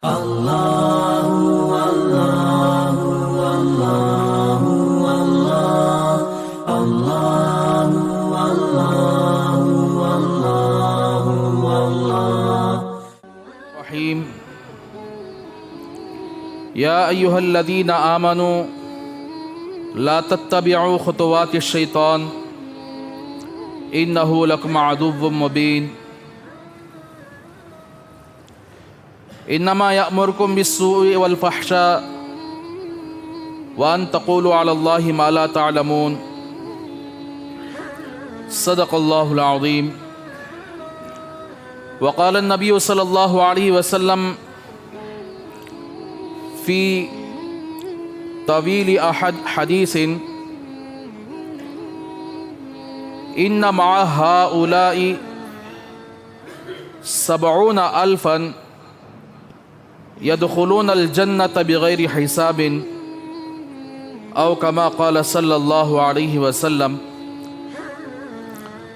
رحیم یا ایہا الذین آمنوا لا تتبعوا خطوات الشیطان انہ لکم عدو مبین انما یأمرکم بالسوء والفحشاء وان تقولوا علی اللہ ما لا تعلمون صدق اللہ العظیم وقال النبی صلی اللہ علیہ وسلم فی طویل حدیث ان مع هؤلاء 70,000 يدخلون الجنة بغیر حساب او کما قال صلی اللہ علیہ وسلم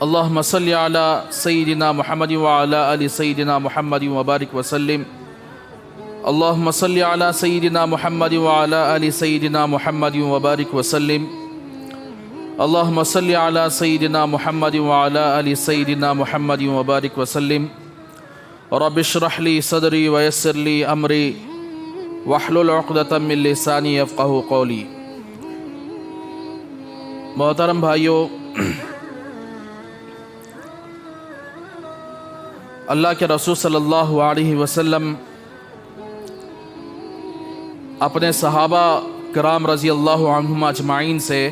اللہم صلی علی سیدنا محمد وعلی آل سیدنا محمد وبارک وسلم اللہم صلی علی سیدنا محمد وعلی آل سیدنا محمد وبارک وسلم اللہم صلی علی سیدنا محمد وعلی آل سیدنا محمد وبارک وسلم رب اشرح لی صدری ویسر لی امری واحلل عقدۃ من لسانی یفقہوا قولی۔ محترم بھائیو، اللہ کے رسول صلی اللہ علیہ وسلم اپنے صحابہ کرام رضی اللہ عنہم اجمعین سے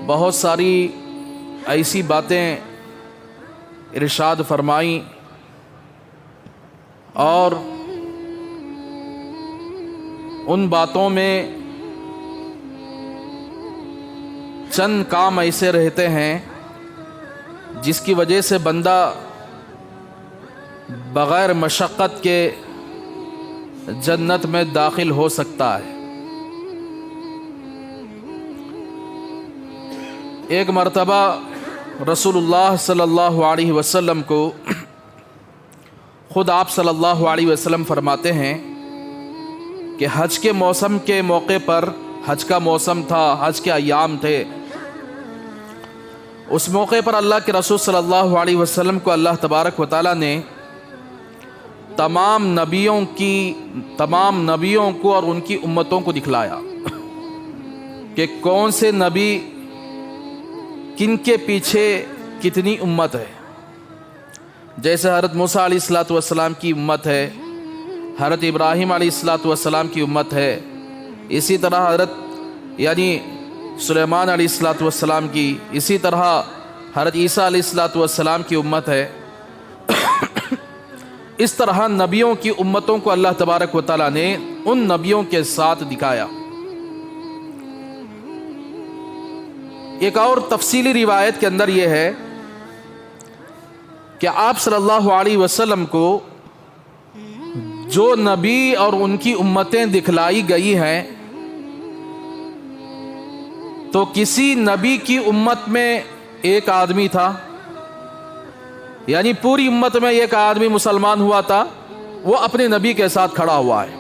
بہت ساری ایسی باتیں ارشاد فرمائیں اور ان باتوں میں چند کام ایسے رہتے ہیں جس کی وجہ سے بندہ بغیر مشقت کے جنت میں داخل ہو سکتا ہے۔ ایک مرتبہ رسول اللہ صلی اللہ علیہ وسلم کو خود آپ صلی اللہ علیہ وسلم فرماتے ہیں کہ حج کے موسم کے موقع پر، حج کا موسم تھا، حج کے ایام تھے، اس موقع پر اللہ کے رسول صلی اللہ علیہ وسلم کو اللہ تبارک و تعالیٰ نے تمام نبیوں کو اور ان کی امتوں کو دکھلایا کہ کون سے نبی کن کے پیچھے کتنی امت ہے۔ جیسے حضرت موسیٰ علیہ السلام کی امت ہے، حضرت ابراہیم علیہ السلام کی امت ہے، اسی طرح حضرت سلیمان علیہ السلام کی، اسی طرح حضرت عیسیٰ علیہ السلام کی امت ہے۔ اس طرح نبیوں کی امتوں کو اللہ تبارک و تعالیٰ نے ان نبیوں کے ساتھ دکھایا۔ ایک اور تفصیلی روایت کے اندر یہ ہے کہ آپ صلی اللہ علیہ وسلم کو جو نبی اور ان کی امتیں دکھلائی گئی ہیں، تو کسی نبی کی امت میں ایک آدمی تھا، یعنی پوری امت میں ایک آدمی مسلمان ہوا تھا، وہ اپنے نبی کے ساتھ کھڑا ہوا ہے۔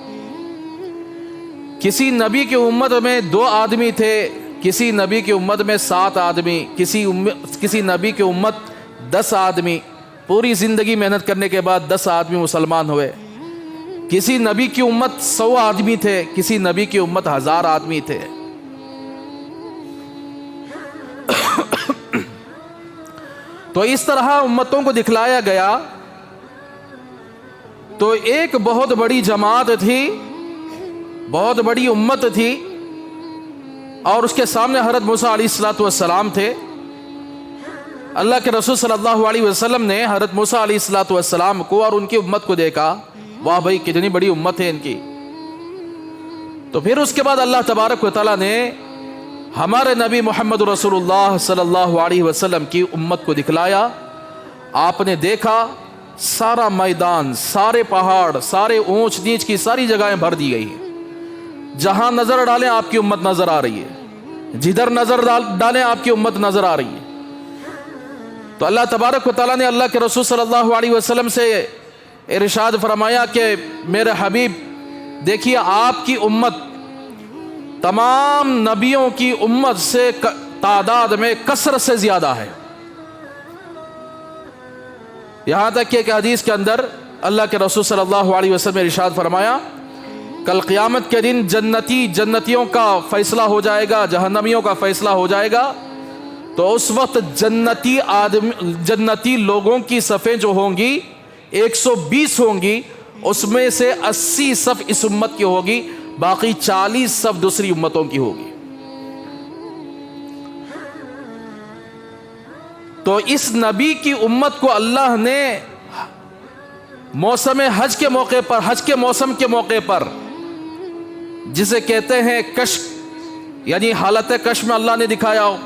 کسی نبی کی امت میں 2 آدمی تھے، کسی نبی کی امت میں 7 آدمی، کسی نبی کی امت 10 آدمی، پوری زندگی محنت کرنے کے بعد 10 آدمی مسلمان ہوئے۔ کسی نبی کی امت 100 آدمی تھے، کسی نبی کی امت 1000 آدمی تھے۔ تو اس طرح امتوں کو دکھلایا گیا۔ تو ایک بہت بڑی جماعت تھی، بہت بڑی امت تھی، اور اس کے سامنے حضرت موسیٰ علیہ السلام تھے۔ اللہ کے رسول صلی اللہ علیہ وسلم نے حضرت موسیٰ علیہ السلام کو اور ان کی امت کو دیکھا، واہ بھائی کتنی بڑی امت ہے ان کی۔ تو پھر اس کے بعد اللہ تبارک و تعالیٰ نے ہمارے نبی محمد رسول اللہ صلی اللہ علیہ وسلم کی امت کو دکھلایا۔ آپ نے دیکھا سارا میدان، سارے پہاڑ، سارے اونچ نیچ کی ساری جگہیں بھر دی گئی ہیں۔ جہاں نظر ڈالیں آپ کی امت نظر آ رہی ہے، جدھر نظر ڈالیں آپ کی امت نظر آ رہی ہے۔ تو اللہ تبارک و تعالیٰ نے اللہ کے رسول صلی اللہ علیہ وسلم سے ارشاد فرمایا کہ میرے حبیب دیکھیے آپ کی امت تمام نبیوں کی امت سے تعداد میں کثرت سے زیادہ ہے. یہاں تک کہ ایک حدیث کے اندر اللہ کے رسول صلی اللہ علیہ وسلم نے ارشاد فرمایا کل قیامت کے دن جنتیوں کا فیصلہ ہو جائے گا، جہنمیوں کا فیصلہ ہو جائے گا، تو اس وقت جنتی لوگوں کی صفیں جو ہوں گی 120 ہوں گی، اس میں سے 80 صف اس امت کی ہوگی، باقی 40 صف دوسری امتوں کی ہوگی. تو اس نبی کی امت کو اللہ نے موسم حج کے موقع پر، حج کے موسم کے موقع پر، جسے کہتے ہیں کشف، یعنی حالت کشف میں اللہ نے دکھایا ہو،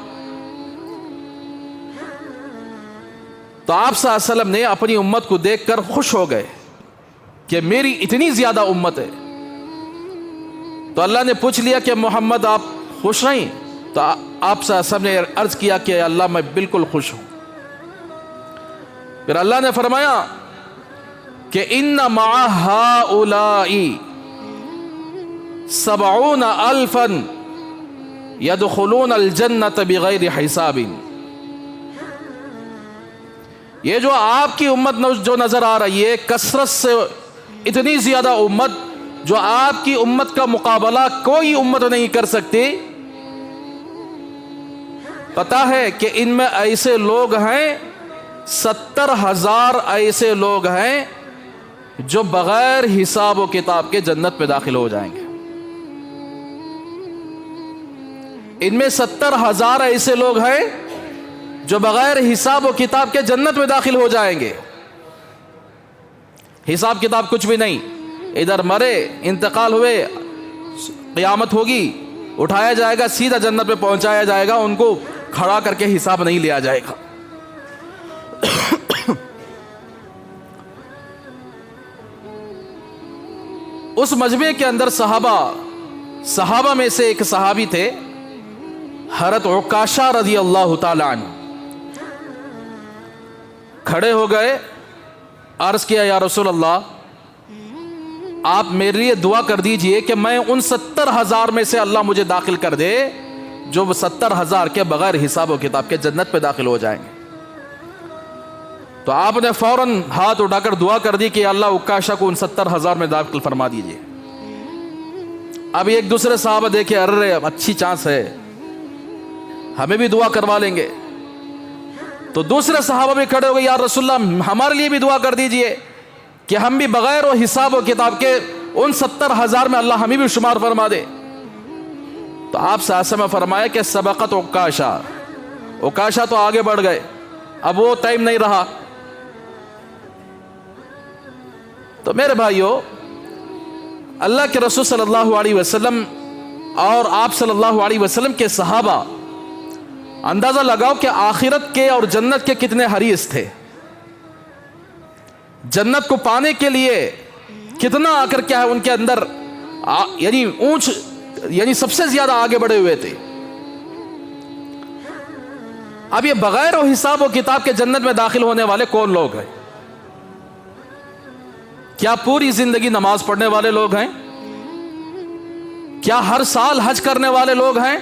تو آپ صلی اللہ علیہ وسلم نے اپنی امت کو دیکھ کر خوش ہو گئے کہ میری اتنی زیادہ امت ہے. تو اللہ نے پوچھ لیا کہ محمد آپ خوش نہیں؟ تو آپ صلی اللہ علیہ وسلم نے عرض کیا کہ اللہ میں بالکل خوش ہوں. پھر اللہ نے فرمایا کہ ان مع ہؤلاء 70,000 يدخلون الجنة بغیر حساب. یہ جو آپ کی امت جو نظر آ رہی ہے کثرت سے اتنی زیادہ امت، جو آپ کی امت کا مقابلہ کوئی امت نہیں کر سکتی، پتا ہے کہ ان میں ایسے لوگ ہیں 70,000 ایسے لوگ ہیں جو بغیر حساب و کتاب کے جنت میں داخل ہو جائیں گے. ان میں 70,000 ایسے لوگ ہیں جو بغیر حساب و کتاب کے جنت میں داخل ہو جائیں گے. حساب کتاب کچھ بھی نہیں، ادھر مرے، انتقال ہوئے، قیامت ہوگی، اٹھایا جائے گا، سیدھا جنت میں پہنچایا جائے گا، ان کو کھڑا کر کے حساب نہیں لیا جائے گا. اس مجمع کے اندر صحابہ میں سے ایک صحابی تھے حضرت عکاشہ رضی اللہ تعالی عنہ. کھڑے ہو گئے، عرض کیا یا رسول اللہ آپ میرے لیے دعا کر دیجئے کہ میں ان 70,000 میں سے اللہ مجھے داخل کر دے جو 70,000 کے بغیر حساب و کتاب کے جنت پہ داخل ہو جائیں گے. تو آپ نے فوراً ہاتھ اٹھا کر دعا کر دی کہ اللہ عکاشہ کو ان 70,000 میں داخل فرما دیجئے. اب ایک دوسرے صحابہ دیکھے، ارے اچھی چانس ہے، ہمیں بھی دعا کروا لیں گے. تو دوسرے صحابہ بھی کھڑے ہو گئے، یا رسول اللہ ہمارے لیے بھی دعا کر دیجئے کہ ہم بھی بغیر حساب و کتاب کے ان 70,000 میں اللہ ہمیں بھی شمار فرما دے. تو آپ سے ایسے میں فرمایا کہ سبقت عکاشہ تو آگے بڑھ گئے، اب وہ ٹائم نہیں رہا. تو میرے بھائیو، اللہ کے رسول صلی اللہ علیہ وسلم اور آپ صلی اللہ علیہ وسلم کے صحابہ اندازہ لگاؤ کہ آخرت کے اور جنت کے کتنے حریص تھے. جنت کو پانے کے لیے کتنا آ کر کیا ہے ان کے اندر یعنی سب سے زیادہ آگے بڑھے ہوئے تھے. اب یہ بغیر حساب و کتاب کے جنت میں داخل ہونے والے کون لوگ ہیں؟ کیا پوری زندگی نماز پڑھنے والے لوگ ہیں؟ کیا ہر سال حج کرنے والے لوگ ہیں؟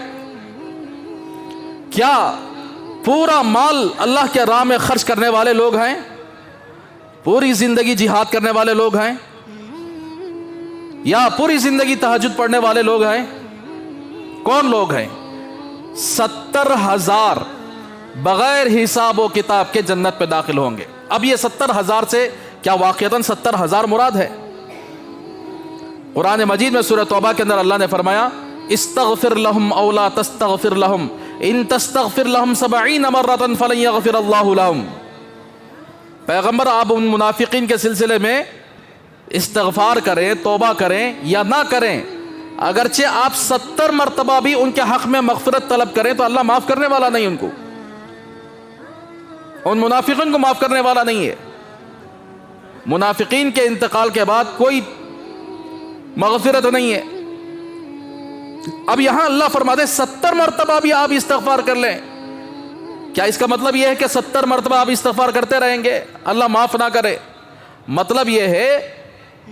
کیا پورا مال اللہ کے راہ میں خرچ کرنے والے لوگ ہیں؟ پوری زندگی جہاد کرنے والے لوگ ہیں؟ یا پوری زندگی تہجد پڑھنے والے لوگ ہیں؟ کون لوگ ہیں؟ 70,000 بغیر حساب و کتاب کے جنت پہ داخل ہوں گے. اب یہ 70,000 سے کیا واقعتاً 70,000 مراد ہے؟ قرآن مجید میں سورہ توبہ کے اندر اللہ نے فرمایا استغفر لهم او لا تستغفر لهم ان تستغفر لهم 70 مرة فلن يغفر الله لهم. پیغمبر آپ ان منافقین کے سلسلے میں استغفار کریں، توبہ کریں یا نہ کریں، اگرچہ آپ 70 مرتبہ بھی ان کے حق میں مغفرت طلب کریں تو اللہ معاف کرنے والا نہیں، ان منافقین کو معاف کرنے والا نہیں ہے. منافقین کے انتقال کے بعد کوئی مغفرت نہیں ہے. اب یہاں اللہ فرماتے 70 مرتبہ بھی آپ استغفار کر لیں. کیا اس کا مطلب یہ ہے کہ 70 مرتبہ آپ استغفار کرتے رہیں گے اللہ معاف نہ کرے؟ مطلب یہ ہے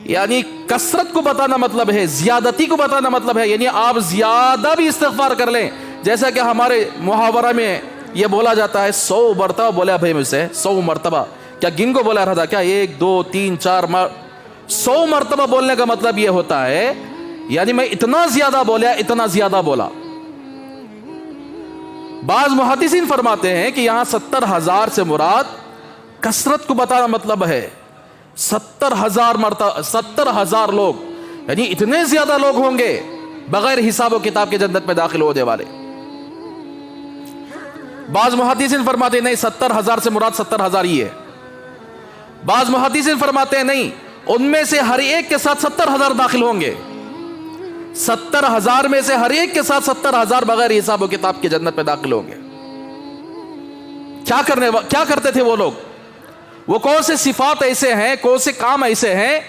یعنی کثرت کو بتانا مطلب ہے، زیادتی کو بتانا مطلب ہے، یعنی آپ زیادہ بھی استغفار کر لیں. جیسا کہ ہمارے محاورہ میں یہ بولا جاتا ہے 100 مرتبہ بولا بھائی مجھ سے 100 مرتبہ. کیا گن کو بولا رہا تھا کیا؟ 1 2 3 4 100 مرتبہ بولنے کا مطلب یہ ہوتا ہے یعنی میں اتنا زیادہ بولا، اتنا زیادہ بولا. بعض محدثین فرماتے ہیں کہ یہاں 70,000 سے مراد کثرت کو بتانا مطلب ہے. 70,000 مرتبہ، 70,000 لوگ یعنی اتنے زیادہ لوگ ہوں گے بغیر حساب و کتاب کے جنت میں داخل ہونے والے. بعض محدثین فرماتے ہیں نہیں 70,000 سے مراد 70,000 ہی ہے. بعض محدثین فرماتے ہیں نہیں، ان میں سے ہر ایک کے ساتھ 70,000 داخل ہوں گے. 70,000 میں سے ہر ایک کے ساتھ 70,000 بغیر حساب و کتاب کے جنت میں داخل ہوں گے. کیا کرتے تھے وہ لوگ؟ وہ کون سے صفات ایسے ہیں، کون سے کام ایسے ہیں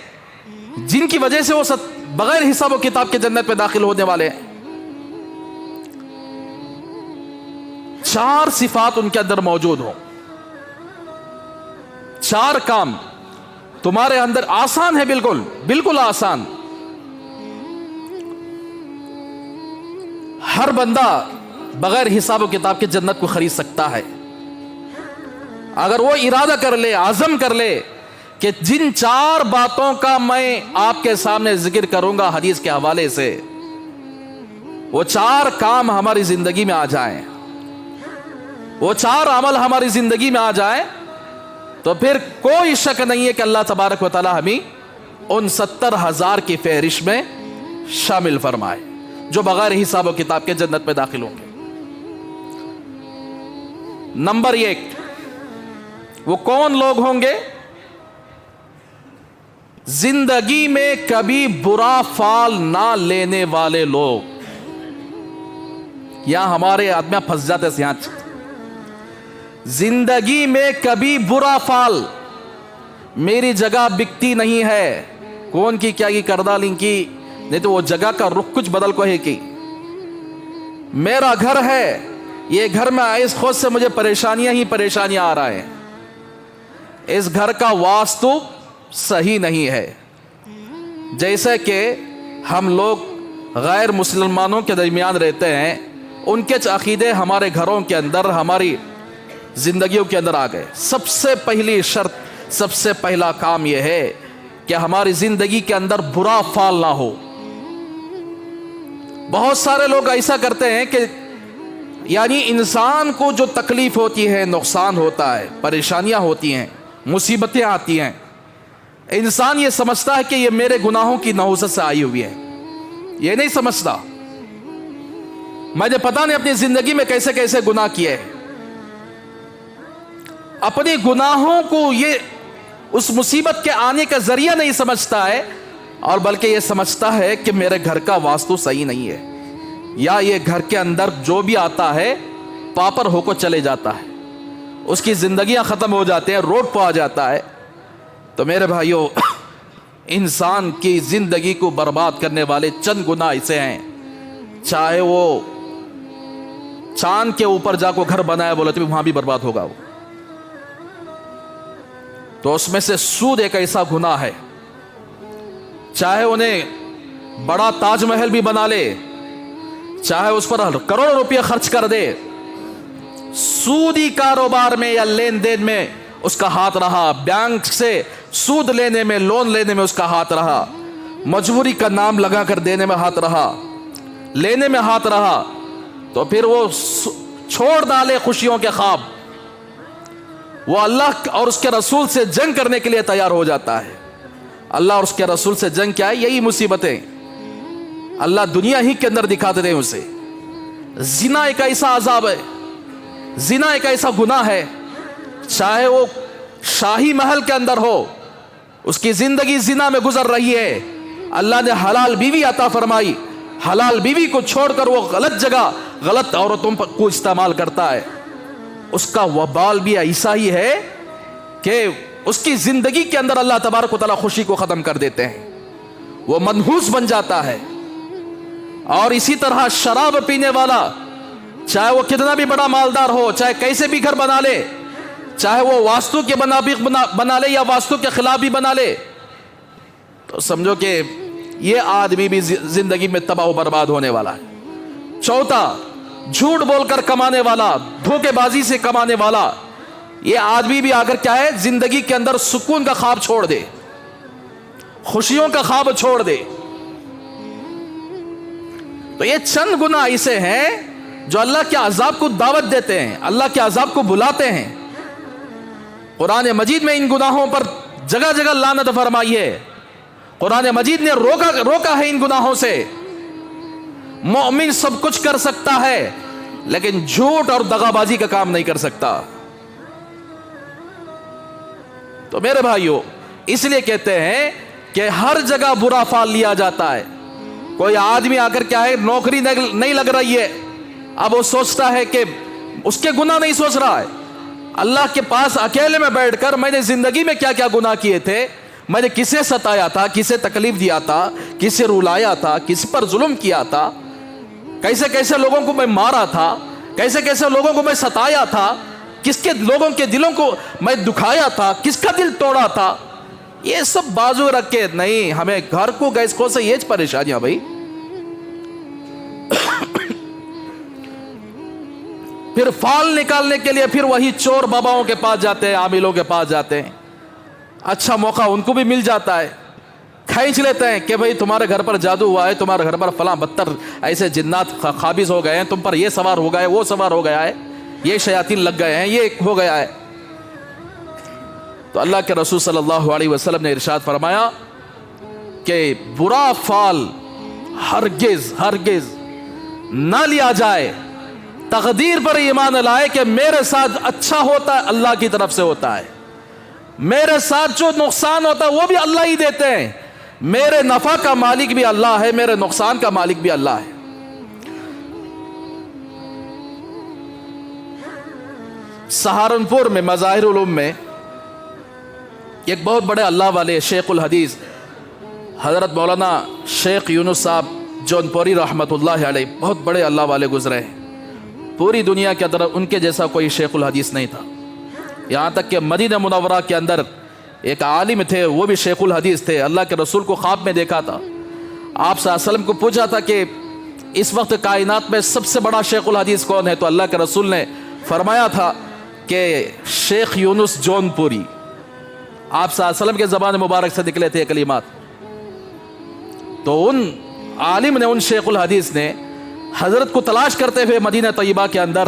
جن کی وجہ سے وہ بغیر حساب و کتاب کے جنت میں داخل ہونے والے ہیں؟ 4 صفات ان کے اندر موجود ہوں. 4 کام تمہارے اندر آسان ہے، بالکل بالکل آسان. ہر بندہ بغیر حساب و کتاب کے جنت کو خرید سکتا ہے اگر وہ ارادہ کر لے، عزم کر لے کہ جن 4 باتوں کا میں آپ کے سامنے ذکر کروں گا حدیث کے حوالے سے، وہ 4 کام ہماری زندگی میں آ جائیں، وہ 4 عمل ہماری زندگی میں آ جائیں، تو پھر کوئی شک نہیں ہے کہ اللہ تبارک و تعالی ہمیں ان 70,000 کی فہرست میں شامل فرمائے جو بغیر حساب و کتاب کے جنت میں داخل ہوں گے. نمبر 1، وہ کون لوگ ہوں گے؟ زندگی میں کبھی برا فال نہ لینے والے لوگ. یہاں ہمارے آدمی پھنس جاتے ہیں. یہاں زندگی میں کبھی برا فال، میری جگہ بکتی نہیں ہے، کون کی کیا کی کردہ لیں کی، نہیں تو وہ جگہ کا رخ کچھ بدل کو ہے کی. میرا گھر ہے، یہ گھر میں اس خود سے مجھے پریشانیاں ہی پریشانیاں آ رہا ہیں، اس گھر کا واستو صحیح نہیں ہے. جیسے کہ ہم لوگ غیر مسلمانوں کے درمیان رہتے ہیں، ان کے عقیدے ہمارے گھروں کے اندر، ہماری زندگیوں کے اندر آ گئے. سب سے پہلی شرط، سب سے پہلا کام یہ ہے کہ ہماری زندگی کے اندر برا فال نہ ہو. بہت سارے لوگ ایسا کرتے ہیں کہ یعنی انسان کو جو تکلیف ہوتی ہے، نقصان ہوتا ہے، پریشانیاں ہوتی ہیں، مصیبتیں آتی ہیں، انسان یہ سمجھتا ہے کہ یہ میرے گناہوں کی نحوست سے آئی ہوئی ہے. یہ نہیں سمجھتا میں نے پتہ نہیں اپنی زندگی میں کیسے کیسے گناہ کیے. اپنی گناہوں کو یہ اس مصیبت کے آنے کا ذریعہ نہیں سمجھتا ہے، اور بلکہ یہ سمجھتا ہے کہ میرے گھر کا واستو صحیح نہیں ہے، یا یہ گھر کے اندر جو بھی آتا ہے پاپر ہو کو چلے جاتا ہے، اس کی زندگیاں ختم ہو جاتے ہیں، روڈ پہ آ جاتا ہے. تو میرے بھائیوں، انسان کی زندگی کو برباد کرنے والے چند گناہ ایسے ہیں، چاہے وہ چاند کے اوپر جا کو گھر بنایا بولے تو وہاں بھی برباد ہوگا وہ. تو اس میں سے سود ایک ایسا گناہ ہے، چاہے انہیں بڑا تاج محل بھی بنا لے، چاہے اس پر کروڑ روپے خرچ کر دے، سودی کاروبار میں یا لین دین میں اس کا ہاتھ رہا، بینک سے سود لینے میں، لون لینے میں اس کا ہاتھ رہا، مجبوری کا نام لگا کر دینے میں ہاتھ رہا، لینے میں ہاتھ رہا، تو پھر وہ چھوڑ ڈالے خوشیوں کے خواب، وہ اللہ اور اس کے رسول سے جنگ کرنے کے لیے تیار ہو جاتا ہے. اللہ اور اس کے رسول سے جنگ کیا ہے؟ یہی مصیبتیں اللہ دنیا ہی کے اندر دکھاتے تھے اسے. زنا ایک ایسا عذاب ہے، زنا ایک ایسا گناہ ہے، چاہے وہ شاہی محل کے اندر ہو، اس کی زندگی زنا میں گزر رہی ہے، اللہ نے حلال بیوی عطا فرمائی، حلال بیوی کو چھوڑ کر وہ غلط جگہ غلط عورتوں کو استعمال کرتا ہے، اس کا وبال بھی ایسا ہی ہے کہ اس کی زندگی کے اندر اللہ تبارک و تعالیٰ خوشی کو ختم کر دیتے ہیں، وہ منحوس بن جاتا ہے. اور اسی طرح شراب پینے والا، چاہے وہ کتنا بھی بڑا مالدار ہو، چاہے کیسے بھی گھر بنا لے، چاہے وہ واستو کے منابق بنا لے یا واستو کے خلاف بھی بنا لے، تو سمجھو کہ یہ آدمی بھی زندگی میں تباہ و برباد ہونے والا ہے۔ چوتھا، جھوٹ بول کر کمانے والا، دھوکے بازی سے کمانے والا، یہ آدمی بھی اگر کیا ہے زندگی کے اندر سکون کا خواب چھوڑ دے، خوشیوں کا خواب چھوڑ دے۔ تو یہ چند گناہ ایسے ہیں جو اللہ کے عذاب کو دعوت دیتے ہیں، اللہ کے عذاب کو بلاتے ہیں۔ قرآن مجید میں ان گناہوں پر جگہ جگہ لعنت فرمائی ہے، قرآن مجید نے روکا ہے ان گناہوں سے۔ مومن سب کچھ کر سکتا ہے لیکن جھوٹ اور دغا بازی کا کام نہیں کر سکتا۔ تو میرے بھائیوں، اس لیے کہتے ہیں کہ ہر جگہ برا فال لیا جاتا ہے۔ کوئی آدمی آ کر کیا ہے نوکری نہیں لگ رہی ہے، اب وہ سوچتا ہے کہ اس کے گناہ نہیں سوچ رہا ہے، اللہ کے پاس اکیلے میں بیٹھ کر میں نے زندگی میں کیا کیا گناہ کیے تھے، میں نے کسے ستایا تھا، کسے تکلیف دیا تھا، کسے رلایا تھا، کس پر ظلم کیا تھا، کیسے کیسے لوگوں کو میں مارا تھا، کیسے کیسے لوگوں کو میں ستایا تھا، کس کے لوگوں کے دلوں کو میں دکھایا تھا، کس کا دل توڑا تھا۔ یہ سب بازو رکھ کے نہیں، ہمیں گھر کو گیس کو سے یہ پریشانیاں بھائی۔ پھر فال نکالنے کے لیے پھر وہی چور باباؤں کے پاس جاتے ہیں، عاملوں کے پاس جاتے ہیں، اچھا موقع ان کو بھی مل جاتا ہے، کھینچ لیتے ہیں کہ بھئی تمہارے گھر پر جادو ہوا ہے، تمہارے گھر پر فلاں بدتر ایسے جنات قابض ہو گئے ہیں، تم پر یہ سوار ہو گئے، وہ سوار ہو گیا ہے، یہ شیاطین لگ گئے ہیں، یہ ہو گیا ہے۔ تو اللہ کے رسول صلی اللہ علیہ وسلم نے ارشاد فرمایا کہ برا فال ہرگز نہ لیا جائے، تقدیر پر ایمان لائے کہ میرے ساتھ اچھا ہوتا ہے اللہ کی طرف سے ہوتا ہے، میرے ساتھ جو نقصان ہوتا ہے وہ بھی اللہ ہی دیتے ہیں، میرے نفع کا مالک بھی اللہ ہے، میرے نقصان کا مالک بھی اللہ ہے۔ سہارنپور میں مظاہر علوم میں ایک بہت بڑے اللہ والے شیخ الحدیث حضرت مولانا شیخ یونس صاحب جونپوری رحمت اللہ علیہ، بہت بڑے اللہ والے گزرے ہیں، پوری دنیا کے اندر ان کے جیسا کوئی شیخ الحدیث نہیں تھا۔ یہاں تک کہ مدینہ منورہ کے اندر ایک عالم تھے، وہ بھی شیخ الحدیث تھے، اللہ کے رسول کو خواب میں دیکھا تھا، آپ صلی اللہ علیہ وسلم کو پوچھا تھا کہ اس وقت کائنات میں سب سے بڑا شیخ الحدیث کون ہے، تو اللہ کے رسول نے فرمایا تھا کہ شیخ یونس جون پوری۔ آپ صلی اللہ علیہ وسلم کے زبان مبارک سے نکلے تھے کلمات۔ تو ان عالم نے، ان شیخ الحدیث نے حضرت کو تلاش کرتے ہوئے مدینہ طیبہ کے اندر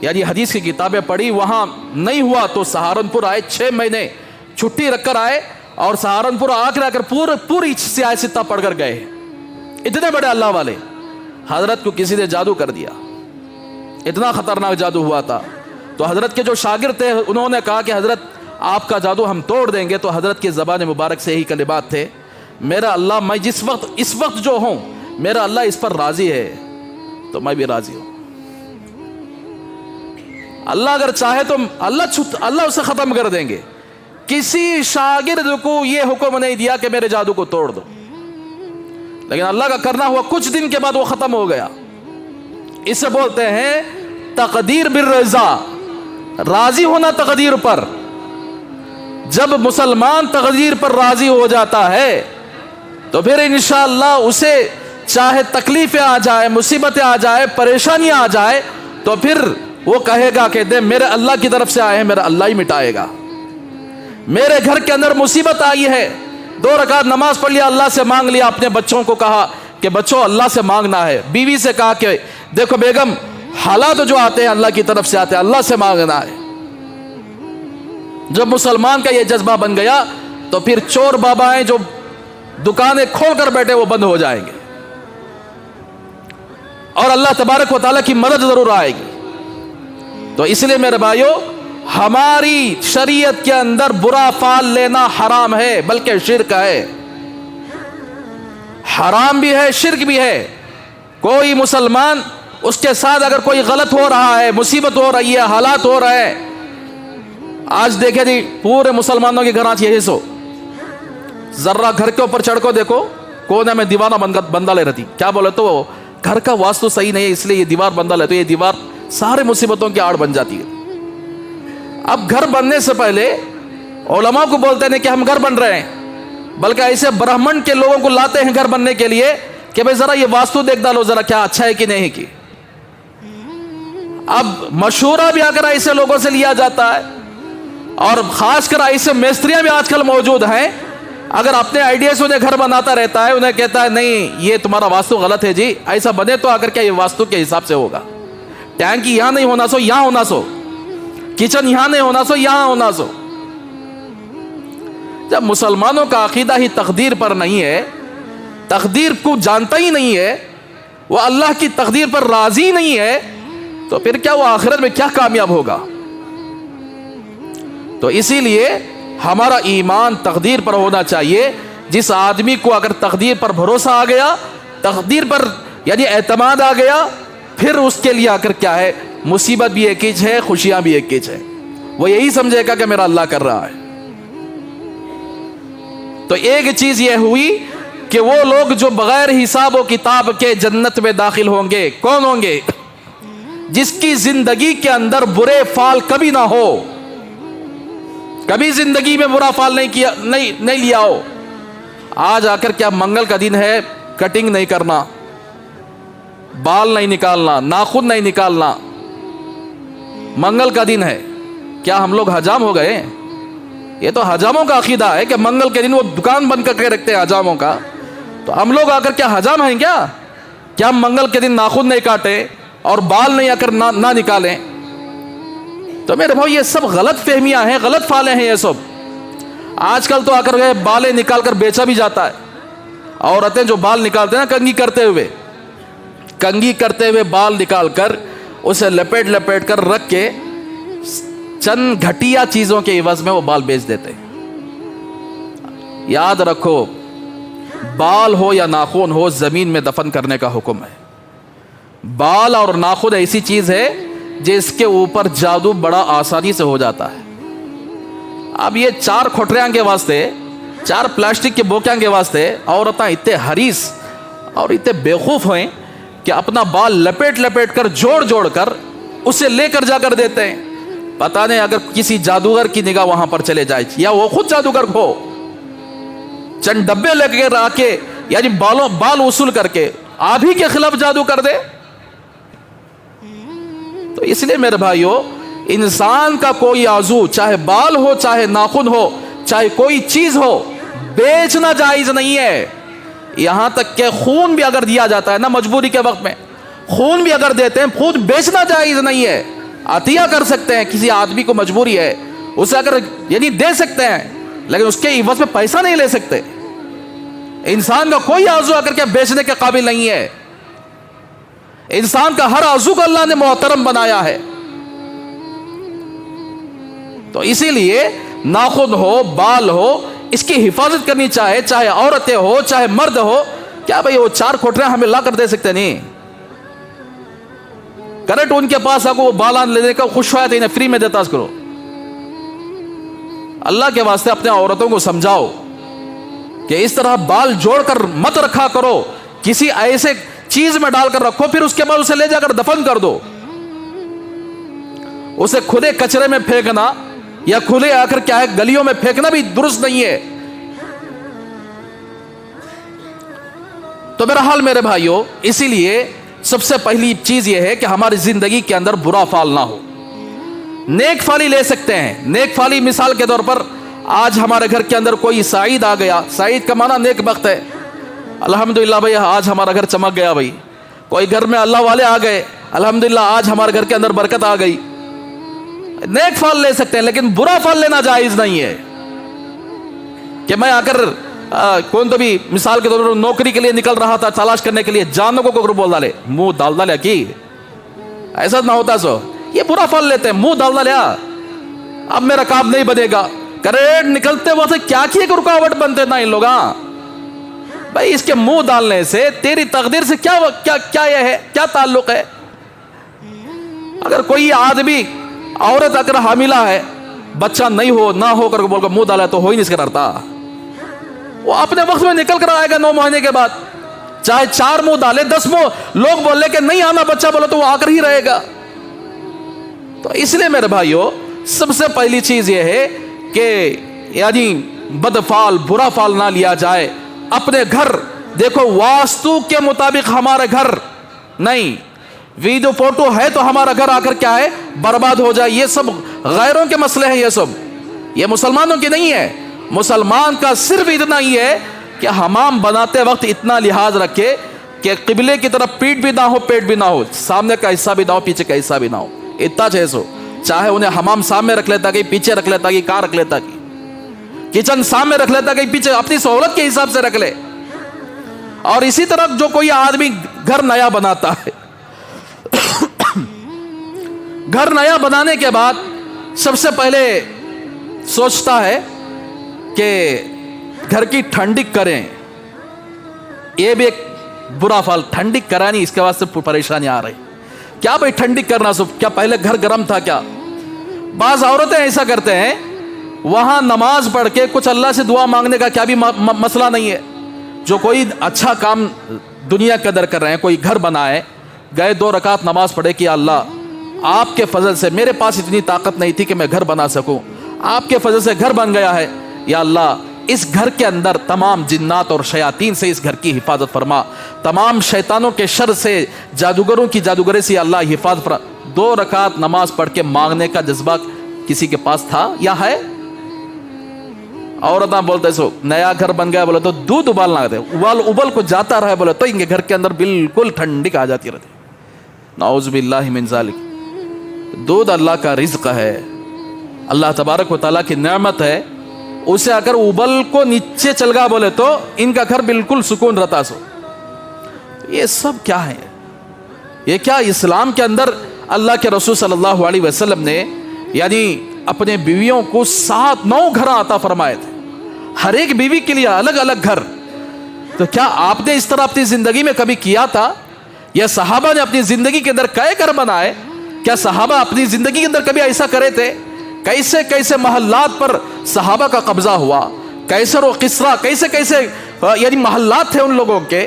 یعنی حدیث کی کتابیں پڑھی، وہاں نہیں ہوا تو سہارنپور آئے، 6 مہینے چھٹی رکھ کر آئے اور سہارنپور آ کر پوری سیاہ ستہ پڑھ کر گئے۔ اتنے بڑے اللہ والے، حضرت کو کسی نے جادو کر دیا، اتنا خطرناک جادو ہوا تھا۔ تو حضرت کے جو شاگرد تھے انہوں نے کہا کہ حضرت آپ کا جادو ہم توڑ دیں گے، تو حضرت کے زبان مبارک سے یہی کلمات تھے، میرا اللہ، میں اس وقت جو ہوں، میرا اللہ اس پر راضی ہے تو میں بھی راضی ہوں۔ اللہ اگر چاہے تو اللہ اسے ختم کر دیں گے۔ کسی شاگرد کو یہ حکم نہیں دیا کہ میرے جادو کو توڑ دو، لیکن اللہ کا کرنا ہوا، کچھ دن کے بعد وہ ختم ہو گیا۔ اسے بولتے ہیں تقدیر بالرضا، راضی ہونا تقدیر پر۔ جب مسلمان تقدیر پر راضی ہو جاتا ہے تو پھر انشاءاللہ اسے چاہے تکلیفیں آ جائے، مصیبتیں آ جائے، پریشانیاں آ جائے، تو پھر وہ کہے گا کہ دے میرے اللہ کی طرف سے آئے ہیں، میرا اللہ ہی مٹائے گا۔ میرے گھر کے اندر مصیبت آئی ہے، 2 رکعت نماز پڑھ لیا، اللہ سے مانگ لیا، اپنے بچوں کو کہا کہ بچوں اللہ سے مانگنا ہے، بیوی سے کہا کہ دیکھو بیگم حالات جو آتے ہیں اللہ کی طرف سے آتے ہیں، اللہ سے مانگنا ہے۔ جب مسلمان کا یہ جذبہ بن گیا تو پھر چور بابائیں جو دکانیں کھول کر بیٹھے وہ بند ہو جائیں گے اور اللہ تبارک و تعالیٰ کی مدد ضرور آئے گی۔ تو اس لیے میرے بھائیو، ہماری شریعت کے اندر برا فال لینا حرام ہے، بلکہ شرک ہے، حرام بھی ہے، شرک بھی ہے۔ کوئی مسلمان اس کے ساتھ اگر کوئی غلط ہو رہا ہے، مصیبت ہو رہی ہے، حالات ہو رہے ہیں، آج دیکھیں جی پورے مسلمانوں کے گھر یہی سو، ذرا گھر کے اوپر چڑھ کو دیکھو، کونے میں دیوارہ بندہ لے رہتی، کیا بولے تو گھر کا واسطو صحیح نہیں ہے اس لیے یہ دیوار بندہ لیتے، یہ دیوار سارے مصیبتوں کی آڑ بن جاتی ہے۔ اب گھر بننے سے پہلے علماء کو بولتے ہیں کہ ہم گھر بن رہے ہیں، بلکہ ایسے برہمن کے لوگوں کو لاتے ہیں گھر بننے کے لیے کہ بھائی ذرا یہ واسطو دیکھ ڈالو ذرا کیا اچھا ہے کہ نہیں کی۔ اب مشورہ بھی اگر ایسے لوگوں سے لیا جاتا ہے، اور خاص کر ایسے مستریاں بھی آج کل موجود ہیں، اگر اپنے آئیڈیا سے انہیں گھر بناتا رہتا ہے، انہیں کہتا ہے نہیں یہ تمہارا واسطو غلط ہے جی، ایسا بنے تو اگر کیا یہ واسطو کے حساب سے ہوگا، ٹینکی یہاں نہیں ہونا سو یہاں ہونا سو، کچن یہاں نہیں ہونا سو یہاں ہونا سو۔ جب مسلمانوں کا عقیدہ ہی تقدیر پر نہیں ہے، تقدیر کو جانتا ہی نہیں ہے، وہ اللہ کی تقدیر پر راضی نہیں ہے، تو پھر کیا وہ آخرت میں کیا کامیاب ہوگا؟ تو اسی لیے ہمارا ایمان تقدیر پر ہونا چاہیے۔ جس آدمی کو اگر تقدیر پر بھروسہ آ گیا، تقدیر پر یعنی اعتماد آ گیا، پھر اس کے لیے آخر کیا ہے، مصیبت بھی ایک ہی ہے، خوشیاں بھی ایک ہی ہے، وہ یہی سمجھے گا کہ میرا اللہ کر رہا ہے۔ تو ایک چیز یہ ہوئی کہ وہ لوگ جو بغیر حساب و کتاب کے جنت میں داخل ہوں گے، کون ہوں گے؟ جس کی زندگی کے اندر برے فال کبھی نہ ہو، کبھی زندگی میں برا فال نہیں لیا ہو۔ آج آ کر کیا منگل کا دن ہے، کٹنگ نہیں کرنا، بال نہیں نکالنا، ناخن نہیں نکالنا، منگل کا دن ہے، کیا ہم لوگ حجام ہو گئے؟ یہ تو حجاموں کا عقیدہ ہے کہ منگل کے دن وہ دکان بند کر کے رکھتے ہیں حجاموں کا، تو ہم لوگ آ کر کیا حجام ہیں کیا ہم منگل کے دن ناخن نہیں کاٹے اور بال نہیں آ کر نہ نکالیں؟ تو میرے بھائی یہ سب غلط فہمیاں ہیں، غلط فالیں ہیں یہ سب۔ آج کل تو آ کر بالیں نکال کر بیچا بھی جاتا ہے، عورتیں جو بال نکالتے ہیں نا کنگھی کرتے ہوئے بال نکال کر اسے لپیٹ کر رکھ کے چند گھٹیا چیزوں کے عوض میں وہ بال بیچ دیتے ہیں۔ یاد رکھو، بال ہو یا ناخن ہو زمین میں دفن کرنے کا حکم ہے۔ بال اور ناخن ایسی چیز ہے جس کے اوپر جادو بڑا آسانی سے ہو جاتا ہے۔ اب یہ 4 کھوٹریاں کے واسطے، 4 پلاسٹک کے بوکیاں کے واسطے عورتیں اتنے حریص اور اتنے بیوقوف ہیں کہ اپنا بال لپیٹ کر جوڑ کر اسے لے کر جا کر دیتے ہیں۔ پتہ نہیں اگر کسی جادوگر کی نگاہ وہاں پر چلے جائے یا وہ خود جادوگر ہو، چند ڈبے لے کر آ کے یعنی بال وصول کر کے آپ ہی کے خلاف جادو کر دے۔ تو اس لیے میرے بھائیو، انسان کا کوئی عضو، چاہے بال ہو چاہے ناخن ہو چاہے کوئی چیز ہو، بیچنا جائز نہیں ہے۔ یہاں تک کہ خون بھی اگر دیا جاتا ہے نا مجبوری کے وقت میں، خون بھی اگر دیتے ہیں، خون بیچنا جائز نہیں ہے۔ عطیہ کر سکتے ہیں، کسی آدمی کو مجبوری ہے اسے اگر یعنی دے سکتے ہیں، لیکن اس کے عوض میں پیسہ نہیں لے سکتے۔ انسان کا کوئی عضو اگر کیا بیچنے کے قابل نہیں ہے۔ انسان کا ہر عضو کو اللہ نے محترم بنایا ہے۔ تو اسی لیے ناخن ہو بال ہو اس کی حفاظت کرنی چاہے عورتیں ہو چاہے مرد ہو۔ کیا بھئی وہ 4 کھوٹریاں ہمیں لا کر دے سکتے نہیں؟ کریکٹ ان کے پاس آگو وہ بالان لینے کا خوش ہوا انہیں فری میں دیتا کرو۔ اللہ کے واسطے اپنے عورتوں کو سمجھاؤ کہ اس طرح بال جوڑ کر مت رکھا کرو، کسی ایسے چیز میں ڈال کر رکھو، پھر اس کے بعد اسے لے جا کر دفن کر دو۔ اسے کھلے کچرے میں پھینکنا یا کھلے آ کر کیا ہے گلیوں میں پھینکنا بھی درست نہیں ہے۔ تو میرا حال میرے بھائیوں، اسی لیے سب سے پہلی چیز یہ ہے کہ ہماری زندگی کے اندر برا فال نہ ہو۔ نیک فالی لے سکتے ہیں۔ نیک فالی مثال کے طور پر آج ہمارے گھر کے اندر کوئی سعید آ گیا، سعید کا معنی نیک بخت ہے، الحمدللہ بھائی آج ہمارا گھر چمک گیا۔ بھائی کوئی گھر میں اللہ والے آ گئے، الحمدللہ آج ہمارے گھر کے اندر برکت آ گئی۔ نیک فال لے سکتے ہیں، لیکن برا فال لینا جائز نہیں ہے کہ میں آ کر کون تو بھی مثال کے طور پر نوکری کے لیے نکل رہا تھا تلاش کرنے کے لیے، جانوں کو بول ڈالے منہ ڈال ڈالیا کی ایسا نہ ہوتا سو، یہ برا فال لیتے ہیں، منہ ڈال ڈالیا اب میرا کام نہیں بنے گا۔ کریٹ نکلتے وقت کیا رکاوٹ بنتے نا ان لوگ۔ بھائی اس کے منہ ڈالنے سے تیری تقدیر سے کیا یہ ہے، کیا تعلق ہے؟ اگر کوئی آدمی عورت اگر حاملہ ہے، بچہ نہیں ہو نہ ہو کر بول کر منہ ڈالا تو ہو ہی نہیں کرتا، وہ اپنے وقت میں نکل کر آئے گا 9 مہینے کے بعد، چاہے 4 منہ ڈالے 10 منہ لوگ بولے کہ نہیں آنا بچہ بولو تو وہ آ کر ہی رہے گا۔ تو اس لیے میرے بھائیو سب سے پہلی چیز یہ ہے کہ یعنی بدفال برا فال نہ لیا جائے اپنے گھر. دیکھو واستو کے مطابق ہمارا گھر نہیں, ویڈیو فوٹو ہے تو ہمارا گھر آ کر کیا ہے برباد ہو جائے. یہ سب غیروں کے مسئلے ہیں, یہ مسلمانوں کے نہیں ہے. مسلمان کا صرف اتنا ہی ہے کہ حمام بناتے وقت اتنا لحاظ رکھے کہ قبلے کی طرف پیٹ بھی نہ ہو پیٹ بھی نہ ہو, سامنے کا حصہ بھی نہ ہو پیچھے کا حصہ بھی نہ ہو. اتنا جیسو چاہے انہیں حمام سامنے رکھ لیتا کہیں پیچھے رکھ لیتا کہیں کہاں رکھ لیتا, کچن سامنے رکھ لیتا کہیں پیچھے, اپنی سہولت کے حساب سے رکھ لے. اور اسی طرح جو کوئی آدمی گھر نیا بناتا ہے, گھر نیا بنانے کے بعد سب سے پہلے سوچتا ہے کہ گھر کی ٹھنڈک کریں. یہ بھی ایک برا فال, ٹھنڈک کرانی اس کے واسطے پریشانی آ رہی. کیا بھائی ٹھنڈک کرنا سب, کیا پہلے گھر گرم تھا کیا؟ بعض عورتیں ایسا کرتے ہیں, وہاں نماز پڑھ کے کچھ اللہ سے دعا مانگنے کا کیا بھی مسئلہ نہیں ہے. جو کوئی اچھا کام دنیا کے اندر کر رہے ہیں, کوئی گھر بنائے, گئے 2 رکعت نماز پڑھے کہ اللہ آپ کے فضل سے, میرے پاس اتنی طاقت نہیں تھی کہ میں گھر بنا سکوں, آپ کے فضل سے گھر بن گیا ہے, یا اللہ اس گھر کے اندر تمام جنات اور شیاطین سے اس گھر کی حفاظت فرما, تمام شیطانوں کے شر سے, جادوگروں کی جادوگری سے اللہ حفاظت فرما. 2 رکعت نماز پڑھ کے مانگنے کا جذبہ کسی کے پاس تھا یا ہے؟ عورتاں بولتے سو نیا گھر بن گیا بولے تو دودھ ابالنا دے, ابل کو جاتا رہے بولے تو ان کے گھر کے اندر بالکل ٹھنڈک آ جاتی رہتی. نعوذ باللہ من ذالک. دودھ اللہ کا رزق ہے, اللہ تبارک و تعالیٰ کی نعمت ہے, اسے اگر ابل کو نیچے چل گا بولے تو ان کا گھر بالکل سکون رہتا. سو یہ سب کیا ہے؟ یہ کیا اسلام کے اندر اللہ کے رسول صلی اللہ علیہ وسلم نے یعنی اپنے بیویوں کو 7-9 گھر عطا فرمائے تھے, ہر ایک بیوی کے لیے الگ الگ گھر. تو کیا آپ نے اس طرح اپنی زندگی میں کبھی کیا تھا؟ یا صحابہ نے اپنی زندگی کے اندر کئے گھر بنائے؟ کیا صحابہ اپنی زندگی کے اندر کبھی ایسا کرے تھے؟ کیسے کیسے محلات پر صحابہ کا قبضہ ہوا, کیسر و کسرا, کیسے کیسے یعنی محلات تھے ان لوگوں کے.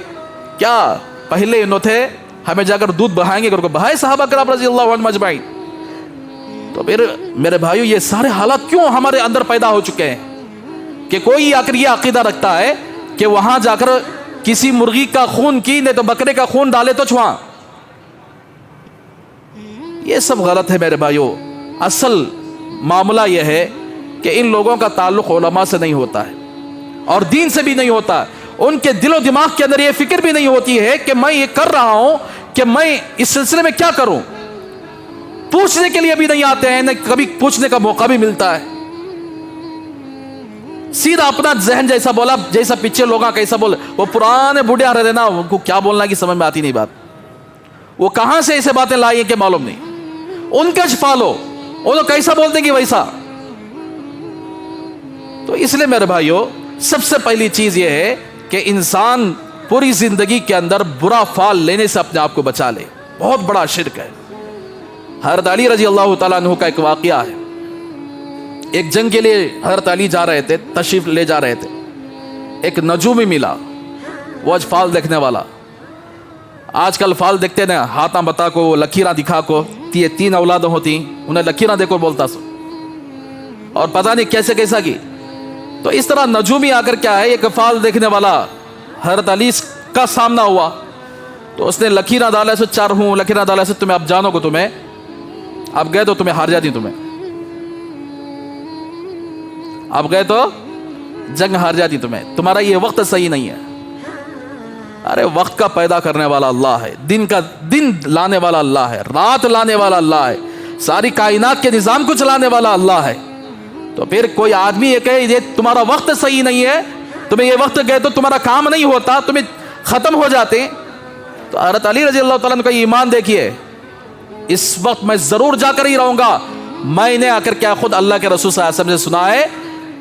کیا پہلے انہوں تھے ہمیں جا کر دودھ بہائیں گے, بہائے صحابہ کرام رضی اللہ عنہم اجمعین. تو پھر میرے بھائیو یہ سارے حالات کیوں ہمارے اندر پیدا ہو چکے ہیں کہ کوئی آ کر یہ عقیدہ رکھتا ہے کہ وہاں جا کر کسی مرغی کا خون کی نہیں تو بکرے کا خون ڈالے تو چھوان. یہ سب غلط ہے میرے بھائیو. اصل معاملہ یہ ہے کہ ان لوگوں کا تعلق علماء سے نہیں ہوتا ہے اور دین سے بھی نہیں ہوتا. ان کے دل و دماغ کے اندر یہ فکر بھی نہیں ہوتی ہے کہ میں یہ کر رہا ہوں کہ میں اس سلسلے میں کیا کروں. پوچھنے کے لیے بھی نہیں آتے ہیں, نہ کبھی پوچھنے کا موقع بھی ملتا ہے. سیدھا اپنا ذہن جیسا بولا, جیسا پیچھے لوگاں کیسا بولے. وہ پرانے بوڑھے رہتے نا, ان کو کیا بولنا کی سمجھ میں آتی نہیں بات. وہ کہاں سے ایسے باتیں لائی ہیں کہ معلوم نہیں. ان کا فالو وہ تو کیسا بولتے گی ویسا. تو اس لیے میرے بھائیو سب سے پہلی چیز یہ ہے کہ انسان پوری زندگی کے اندر برا فال لینے سے اپنے آپ کو بچا لے. بہت بڑا شرک ہے. حضرت علی رضی اللہ تعالیٰ عنہ کا ایک واقعہ ہے. ایک جنگ کے لیے حضرت علی جا رہے تھے, تشریف لے جا رہے تھے. ایک نجومی ملا, وہ آج فال دیکھنے والا. آج کل فال دیکھتے نا, ہاتھاں بتا کو, لکیراں دکھا کو, 3 اولادیں ہوتی انہیں لکیراں دیکھو بولتا سو, اور پتہ نہیں کیسے کیسا کی. تو اس طرح نجومی آ کر کیا ہے, ایک فال دیکھنے والا حضرت علی کا سامنا ہوا. تو اس نے لکیراں ڈالا سے 4 ہوں, لکیراں ڈالا سے تمہیں اب جانو کو, تمہیں اب گئے تو تمہیں ہار جاتی, تمہیں اب گئے تو جنگ ہار جاتی, تمہارا یہ وقت صحیح نہیں ہے. ارے وقت کا پیدا کرنے والا اللہ ہے, دن لانے والا اللہ ہے, رات لانے والا اللہ ہے, ساری کائنات کے نظام کو چلانے والا اللہ ہے. تو پھر کوئی آدمی یہ کہے یہ تمہارا وقت صحیح نہیں ہے, تمہیں یہ وقت گئے تو تمہارا کام نہیں ہوتا, تمہیں ختم ہو جاتے. تو حضرت علی رضی اللہ تعالیٰ عنہ کا ایمان دیکھیے, اس وقت میں ضرور جا کر ہی رہوں گا. میں نے آ کر کیا خود اللہ کے رسول صلی اللہ علیہ وسلم سے سنا ہے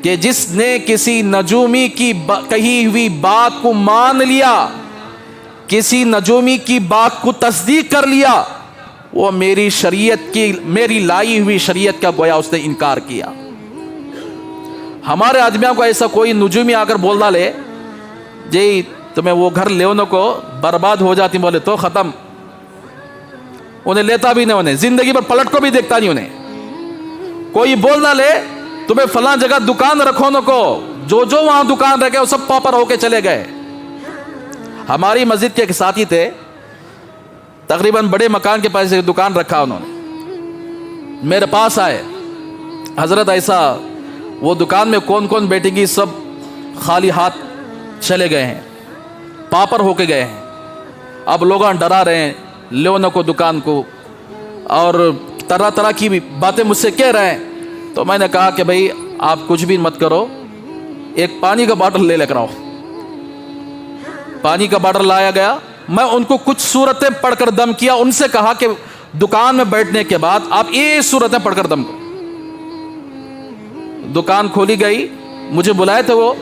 کہ جس نے کسی نجومی کی کہی ہوئی بات کو مان لیا, کسی نجومی کی بات کو تصدیق کر لیا, وہ میری شریعت کی, میری لائی ہوئی شریعت کا گویا اس نے انکار کیا. ہمارے آدمیوں کو ایسا کوئی نجومی آ کر بول ڈالے جی تمہیں وہ گھر لینے کو برباد ہو جاتی, بولے تو ختم, انہیں لیتا بھی نہیں, انہیں زندگی پر پلٹ کو بھی دیکھتا نہیں. انہیں کوئی بول نہ لے تمہیں فلاں جگہ دکان رکھو نہ کو، جو جو وہاں دکان رکھے وہ سب پاپر ہو کے چلے گئے۔ ہماری مسجد کے ایک ساتھی تھے، تقریباً بڑے مکان کے پاس ایک دکان رکھا، انہوں نے میرے پاس آئے، حضرت ایسا وہ دکان میں کون کون بیٹھے گی، سب خالی ہاتھ چلے گئے ہیں، پاپر ہو کے گئے ہیں، اب لوگ ڈرا رہے ہیں لو نہ کو دکان کو، اور طرح طرح کی باتیں مجھ سے کہہ رہے ہیں۔ تو میں نے کہا کہ بھائی آپ کچھ بھی مت کرو، ایک پانی کا باٹل لے کر آؤ۔ پانی کا باٹل لایا گیا، میں ان کو کچھ صورتیں پڑھ کر دم کیا، ان سے کہا کہ دکان میں بیٹھنے کے بعد آپ یہ صورتیں پڑھ کر دم کرو۔ دکان کھولی گئی، مجھے بلائے تھے وہ،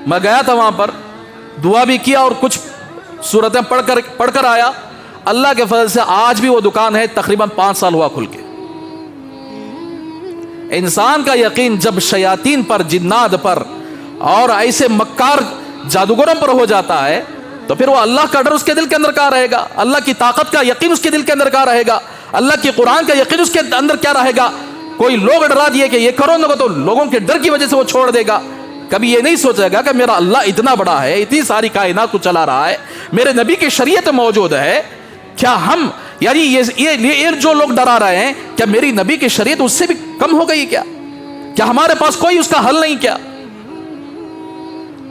میں گیا تھا وہاں پر، دعا بھی کیا اور کچھ صورتیں پڑھ کر آیا۔ اللہ کے فضل سے آج بھی وہ دکان ہے، تقریباً 5 سال ہوا کھل کے۔ انسان کا یقین جب شیاطین پر، جنات پر اور ایسے مکار جادوگروں پر ہو جاتا ہے تو پھر وہ اللہ کا ڈر اس کے دل کے اندر کیا رہے گا، اللہ کی طاقت کا یقین اس کے دل کے اندر کیا رہے گا، اللہ کی قرآن کا یقین اس کے اندر کیا رہے گا۔ کوئی لوگ ڈرا دیے کہ یہ کرو نہ تو لوگوں کے ڈر کی وجہ سے وہ چھوڑ دے گا، کبھی یہ نہیں سوچے گا کہ میرا اللہ اتنا بڑا ہے، اتنی ساری کائنات کو چلا رہا ہے، میرے نبی کی شریعت موجود ہے، کیا ہم یعنی یہ جو لوگ ڈرا رہے ہیں کیا میری نبی کی شریعت اس سے بھی کم ہو گئی کیا ہمارے پاس کوئی اس کا حل نہیں کیا؟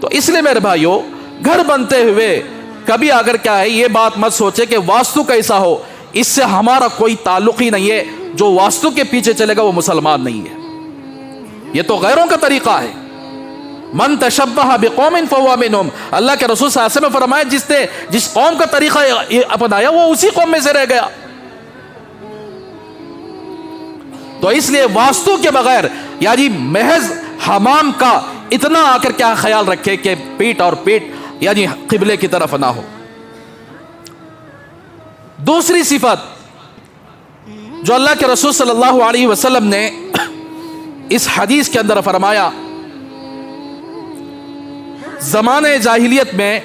تو اس لیے میرے بھائیوں، گھر بنتے ہوئے کبھی اگر کیا ہے یہ بات مت سوچے کہ واسطو کیسا ہو، اس سے ہمارا کوئی تعلق ہی نہیں ہے، جو واسطو کے پیچھے چلے گا وہ مسلمان نہیں ہے، یہ تو غیروں کا طریقہ ہے۔ من تشبہ بقوم فہو منہم، اللہ کے رسول صلی اللہ علیہ وسلم نے فرمایا جس نے جس قوم کا طریقہ اپنایا وہ اسی قوم میں سے رہ گیا۔ تو اس لیے واسطو کے بغیر یعنی محض حمام کا اتنا آ کر کیا خیال رکھے کہ پیٹ اور پیٹ یعنی قبلے کی طرف نہ ہو۔ دوسری صفت جو اللہ کے رسول صلی اللہ علیہ وسلم نے اس حدیث کے اندر فرمایا، زمانے جاہلیت میں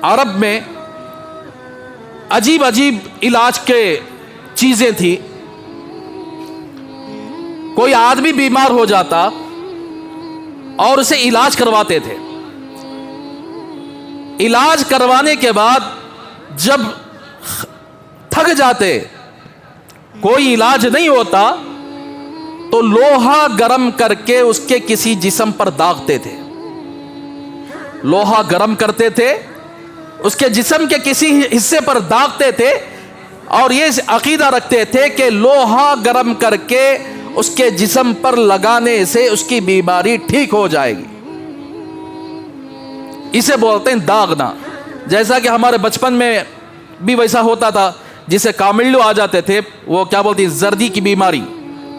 عرب میں عجیب عجیب علاج کے چیزیں تھی۔ کوئی آدمی بیمار ہو جاتا اور اسے علاج کرواتے تھے، علاج کروانے کے بعد جب تھک جاتے، کوئی علاج نہیں ہوتا تو لوہا گرم کر کے اس کے کسی جسم پر داغتے تھے، لوہا گرم کرتے تھے، اس کے جسم کے کسی حصے پر داغتے تھے اور یہ عقیدہ رکھتے تھے کہ لوہا گرم کر کے اس کے جسم پر لگانے سے اس کی بیماری ٹھیک ہو جائے گی۔ اسے بولتے ہیں داغنا، جیسا کہ ہمارے بچپن میں بھی ویسا ہوتا تھا، جسے کاملو آ جاتے تھے، وہ کیا بولتی زردی کی بیماری،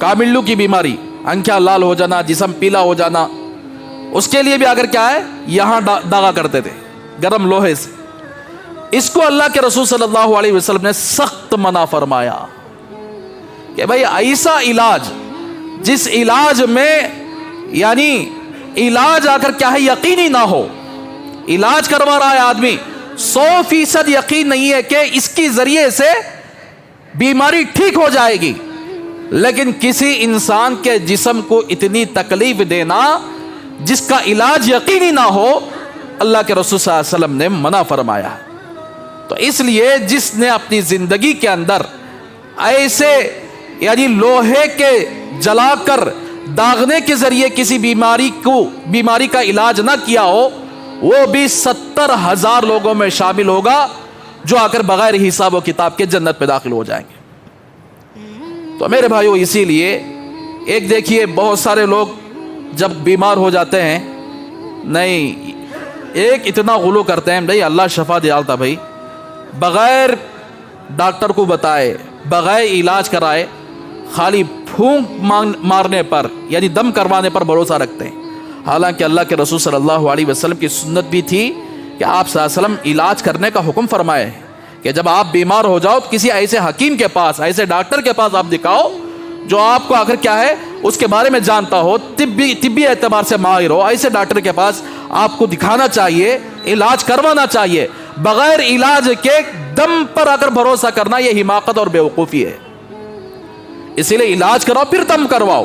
کاملو کی بیماری، آنکھیں لال ہو جانا، جسم پیلا ہو جانا، اس کے لیے بھی اگر کیا ہے یہاں داغا کرتے تھے گرم لوہے سے۔ اس کو اللہ کے رسول صلی اللہ علیہ وسلم نے سخت منع فرمایا کہ بھائی ایسا علاج جس علاج میں یعنی علاج آ کر کیا ہے یقینی نہ ہو، علاج کروا رہا ہے آدمی 100% یقین نہیں ہے کہ اس کی ذریعے سے بیماری ٹھیک ہو جائے گی، لیکن کسی انسان کے جسم کو اتنی تکلیف دینا جس کا علاج یقینی نہ ہو، اللہ کے رسول صلی اللہ علیہ وسلم نے منع فرمایا۔ تو اس لیے جس نے اپنی زندگی کے اندر ایسے یعنی لوہے کے جلا کر داغنے کے ذریعے کسی بیماری کا علاج نہ کیا ہو، وہ بھی 70,000 لوگوں میں شامل ہوگا جو آ کر بغیر حساب و کتاب کے جنت میں داخل ہو جائیں گے۔ تو میرے بھائیو، اسی لیے ایک دیکھیے بہت سارے لوگ جب بیمار ہو جاتے ہیں، نہیں ایک اتنا غلو کرتے ہیں بھائی اللہ شفا دیالتا، بھائی بغیر ڈاکٹر کو بتائے، بغیر علاج کرائے، خالی پھونک مارنے پر یعنی دم کروانے پر بھروسہ رکھتے ہیں۔ حالانکہ اللہ کے رسول صلی اللہ علیہ وسلم کی سنت بھی تھی کہ آپ صلی اللہ علیہ وسلم علاج کرنے کا حکم فرمائے کہ جب آپ بیمار ہو جاؤ کسی ایسے حکیم کے پاس، ایسے ڈاکٹر کے پاس آپ دکھاؤ جو آپ کو آخر کیا ہے اس کے بارے میں جانتا ہو، طبی اعتبار سے ماہر ہو، ایسے ڈاکٹر کے پاس آپ کو دکھانا چاہیے، علاج کروانا چاہیے۔ بغیر علاج کے دم پر اگر بھروسہ کرنا یہ حماقت اور بیوقوفی ہے۔ اسی لیے علاج کراؤ پھر دم کرواؤ،